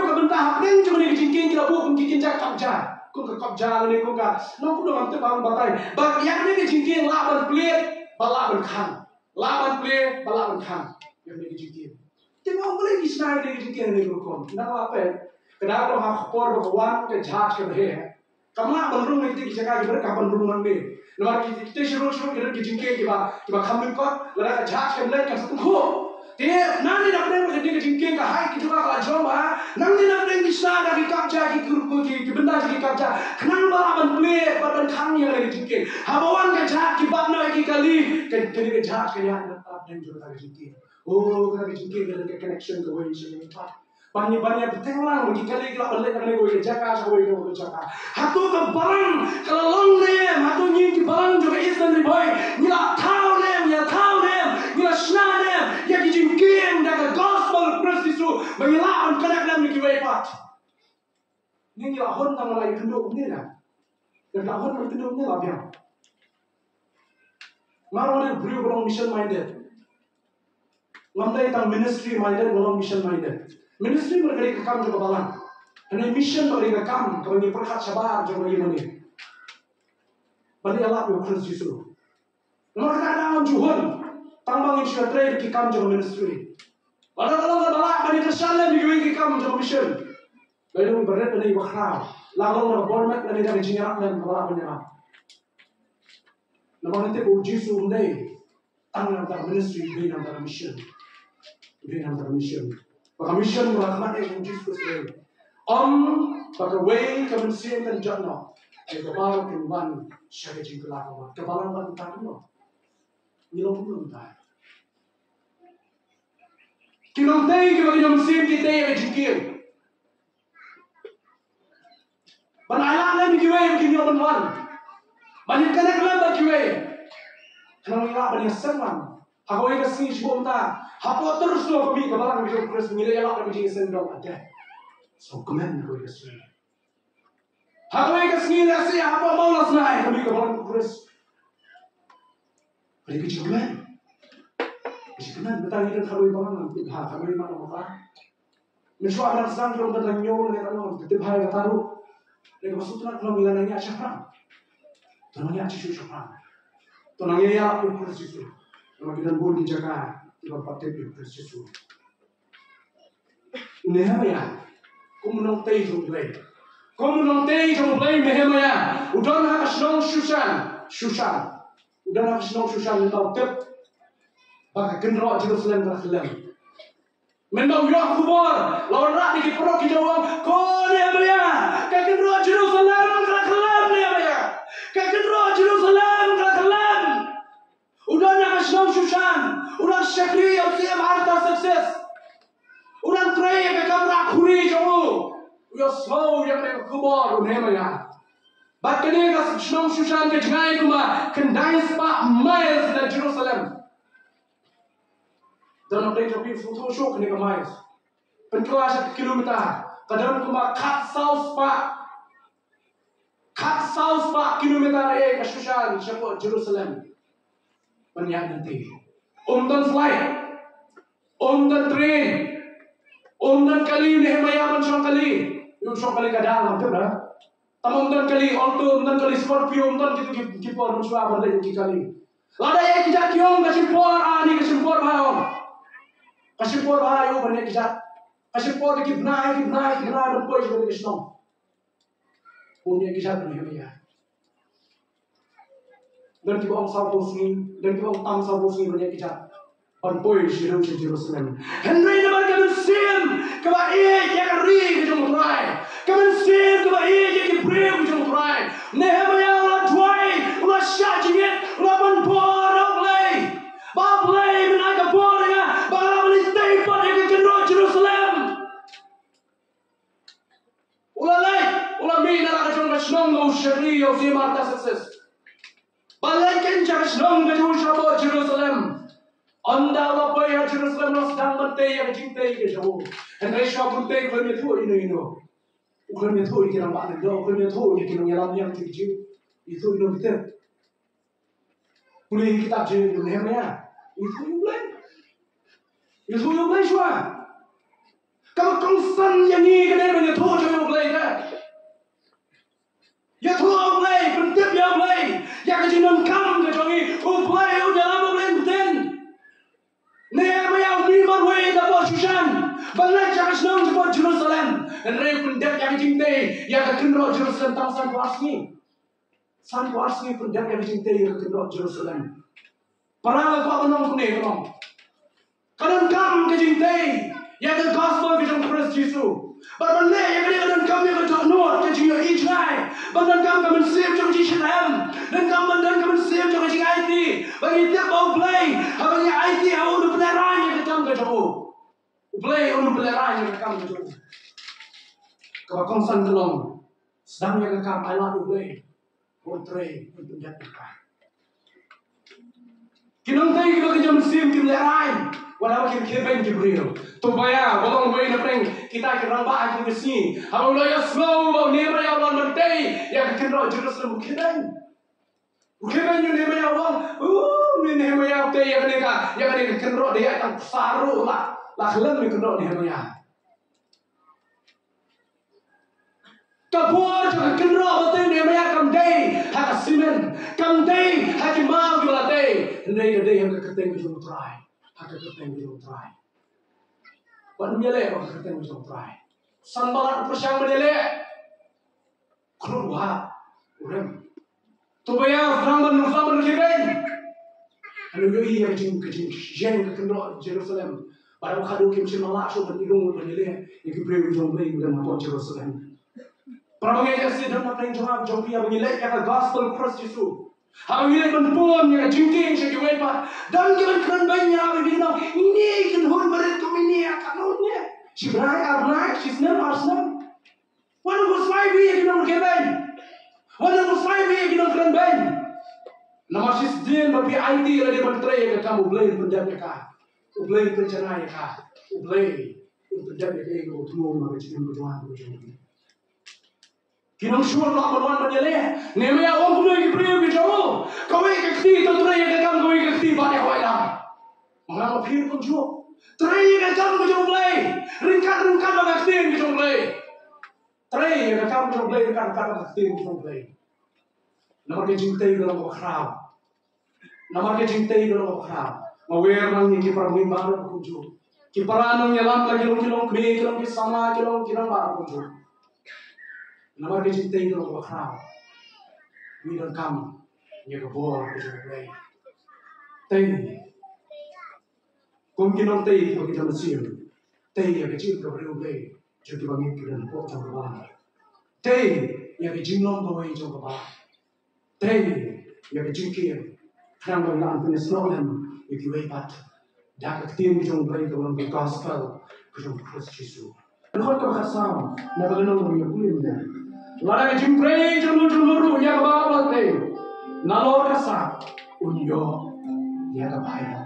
kau bentar hapeng cuma dengan jingking kita buat jingking jak kapja. Kung kapja ni kung ka, no kuno ngamte bang batay. Bag yang ni jingking laban plate, balaban kan. Laban plate, balaban kan. Yang ni jingking. Tengok boleh kisah ni jingking ni kung. Kenapa apa? Kenapa hak por bakawan ke jaj ke behe? Kamla bandung ni kita jaga kita kapan bandung nanti. Lepas kita suruh kita jingking kita kambing kot, lalu jaj ke behe kan satu ko. Dia nanti nak benda kita jingking ke hai kita kalau jomba, nanti nak benda kisah dari kapja kita benda kita kapja. Kenapa balaban plate, balaban kan yang lagi jingking. Habawan ke jaj kita bapna lagi kali, ke jaj ke yang apa yang juga lagi jingking. Oh, kita jingking kita connection ke way sini. Banyak bertenglang bagi kali kita balik dengan ego jaga sahaja ego jaga. Hatu ke barang kalau long nem, hatu nyim ke barang juga istan riboy. Nila tahu nem, nila shna nem, ya kijingkim dengan gospel Kristus tu mengilakan kadang-kadang ni kiwaipat. Ni nila hon tang lagi kenduk ni lah. Dan hon tang kenduk ni lah biang. Marwani beliau belum mission minded. Ngamtai tang ministry minded belum mission minded. Ministry berkali kekam juga balang. Dan mission berkali kekam kami perkat sabar juga ini. Balik Allah Kristus Yesus. Nomor kadang juhun tambang insya trade kekam juga ministry. Pada kalau balak bani tersalam di kekam juga mission. Lalu berat bani wakram. Lalu nak bormat bani dari jingat dan balak bani. Nomor nanti uji sumdai tangan antara ministry dengan antara mission. Dengan antara mission. Baka mission merahmat yang Yesus Kristus. Baka way kemensian dan jatno. Ay kabar kenuan siya kajing kelakawan. Kabalan ba tayo mo? Nilong pulong tayo. Kinongtay kaya kemensian kita yang kajingkir. Banayaan ni kiway yang kinyoban. Banyak kanak lang ba kiway? Kanang nga ba niya serman? Ako ay kasing sibom ta. Hapo terus lo kami kebarang Yesus Kristus ngilay ala kami jing sendong ada. So kemen ko Yesus. Ako ay kasing nasi hapo mau las na kami kebarang Kristus. Balik ke kemen. Kemen betang itu kami bangang tibha kami mana maka. Miswa anak sang kalau betang nyong le kalau tibha ya taruh. Le maksudnya kalau milananya syafran. Tanangnya syafran. Tanangnya ya Kristus. Nama kita boleh dijaga di bawah tepuk Kristus. Nehemia, kau menontai jomblay. Kau menontai jomblay Nehemia. Udah nak senang Shushan. Udah nak senang Shushan tahu tep. Baka kenro Jerusalem terkelam. Mendau ya kubur. Lawan rak di perok kijawang. Kau Nehemia, kau kenro Jerusalem terkelam Nehemia. Kau kenro Jerusalem terkelam. Udah nak senang Shushan. Udah syakri yang siap harta sukses. Udah tray yang kamera kuri jauh. Udah slow yang mereka kubur Nehemia. Bahkan ni kas senang Shushan ke jengai kuma kendai sepak miles dari Jerusalem. Dan apa yang jadi foto show kena ke miles. Penkelas kilometer. Kadang kuma kat south pak kilometer ke Shushan siapa Jerusalem. Banyak nanti. Dan flight, dan train, dan kali Nehemia syong kali, yung syong kali kadang apa dah? Dan kali auto, dan kali Scorpio, dan gitu kipor muswa balik yung kali. Lada yang kijat yung kasimpor ani kasimpor bahayo banyak kijat. Kasimpor kibnai dan boy juga kisnong. Punya kijat Nehemia. Dan kita orang sabos ni, dan kita orang tang sabos ni banyak kita. Panpoi silau di Jerusalem. Henry nama kami sim, kebaik yang ri kita mutrai. Kami sim kebaik yang kibrem kita mutrai. Nehemia ulah tuai, ulah syajinget, ulah panpoi oklay. Bablay menaga bornya, bala melintai pada kedua Jerusalem. Ulah lay, ulah mina lah kacung kacung ngau syari yang siapa atas sukses. Balikin jangan senang ke Jerusalem. Anda apa ya Jerusalem lo sedang mentai yang cintai ke jauh. Henry Shaw mentai kalau dia tahu ino. Kalau dia tahu ikan apa ada, kalau dia tahu ikan yang yang kecil itu ino betul. Boleh kita jadi Nehemia. Itu yang boleh. Itu yang boleh semua. Kalau kongsan yang ini kena banyak thua cho yang boleh kan? Ya thua boleh, pentip yang boleh. Ya kejinan kam ke jongi, boleh udah lama boleh betul. Nih bayar ni marway dapat Shushan, balik jangan senang cepat Jerusalem. Dan rey pendek yang cintai, yang kekenro Jerusalem tangsan kuasni. San kuasni pendek yang cintai yang kekenro Jerusalem. Para kau menang kuning menang. Kanan kam kecintai, yang ke gospel ke jom Christ Jesus. Bagaimana yang kanan kam yang ke Nur ke jom Israel. Bagaimana kam kamen siap jom Jerusalem. Dan kamen siap jom IT. Bagi tiap bau play, bagi IT awak udah pelaran yang ke jom ke jom. Play udah pelaran yang ke kam ke jom. Kau kongsan kelong, sedang yang ke kam I love you play. Portray untuk jatuhkan. Kinong tayo kita kejam sim kim lerai, walau kita keben Jibril. Tupaya, bolong boy na preng kita kirang ba ang kesi. Habang lo ya slow, bau nema ya wan mentay, ya kekenro Jerusalem keben. Keben yung nema ya wan, ni nema ya tay ya kaneka kekenro dia tang saru lah kelam ni kekenro nema ya. Kapur juga kekenro batay nema ya kam day, haka simen, kam day, haki mau juga day. Hendai ada yang ketemu jom try, haka ketemu jom try. Wan miale haka ketemu jom try. Sanbalat persang menele, keluar, urem. Tupaya frang keben. Anu yoi yang kecing jeng kekenro Jerusalem. Baru kado kim malak so berhidung menele, yang kipreu jom play udah mati Jerusalem. Perabangnya kasi dalam apa yang jom pia menilai yang gospel Christ Jesus. Habang nilai pun yang jingking siya kiwepa. Dan kita keren banyak bilang ini kan hon berit kami ini akan honnya. Si berai arnai, si senam arsnam. Wana busai bi yang kita keben. Wana busai bi yang kita keren ben. Nama si sedin bapi IT lah dia berterai yang kamu belai pendapnya kah. Ublay pencenaya kah. Ublay pendapnya kah yang utmu magajikin berjuang. Kinong sure lah manuan menjeleh. Nemaya orang punya kipriu kijamu. Kau yang kekti tu terai yang kekam kau yang kekti banyak wailam. Mengalah pihak pun jauh. Terai yang kekam kijamu belai. Ringkat bagaktin kijamu belai. Terai yang kekam kijamu belai ringkat bagaktin kijamu belai. Namar ke cintai dalam wakrau. Namar ke cintai dalam wakrau. Mawer nang yang kipar mimbar pun jauh. Kiparan nang nyalam lagi kilong kmi kilong kisama kilong baru pun jauh. Namar ke cintai dalam wakrau. We don't come near the war to play. Tay, kung kinong tay kung kita masin, tay yang kecil kau boleh play, jadi bangin kita nak jom kebal. Tay yang kecil nom kau yang jom kebal. Tay yang kecil kian, kerang bangla antara Islam yang kiwepat, dah ketim jom play dalam gospel, jom Christ Jesus. Kalau kau kasam, nak kenal orang yang boleh dah. Lara kecil play jom yang kebal tay. Nalor kasak unyo ya kabaya.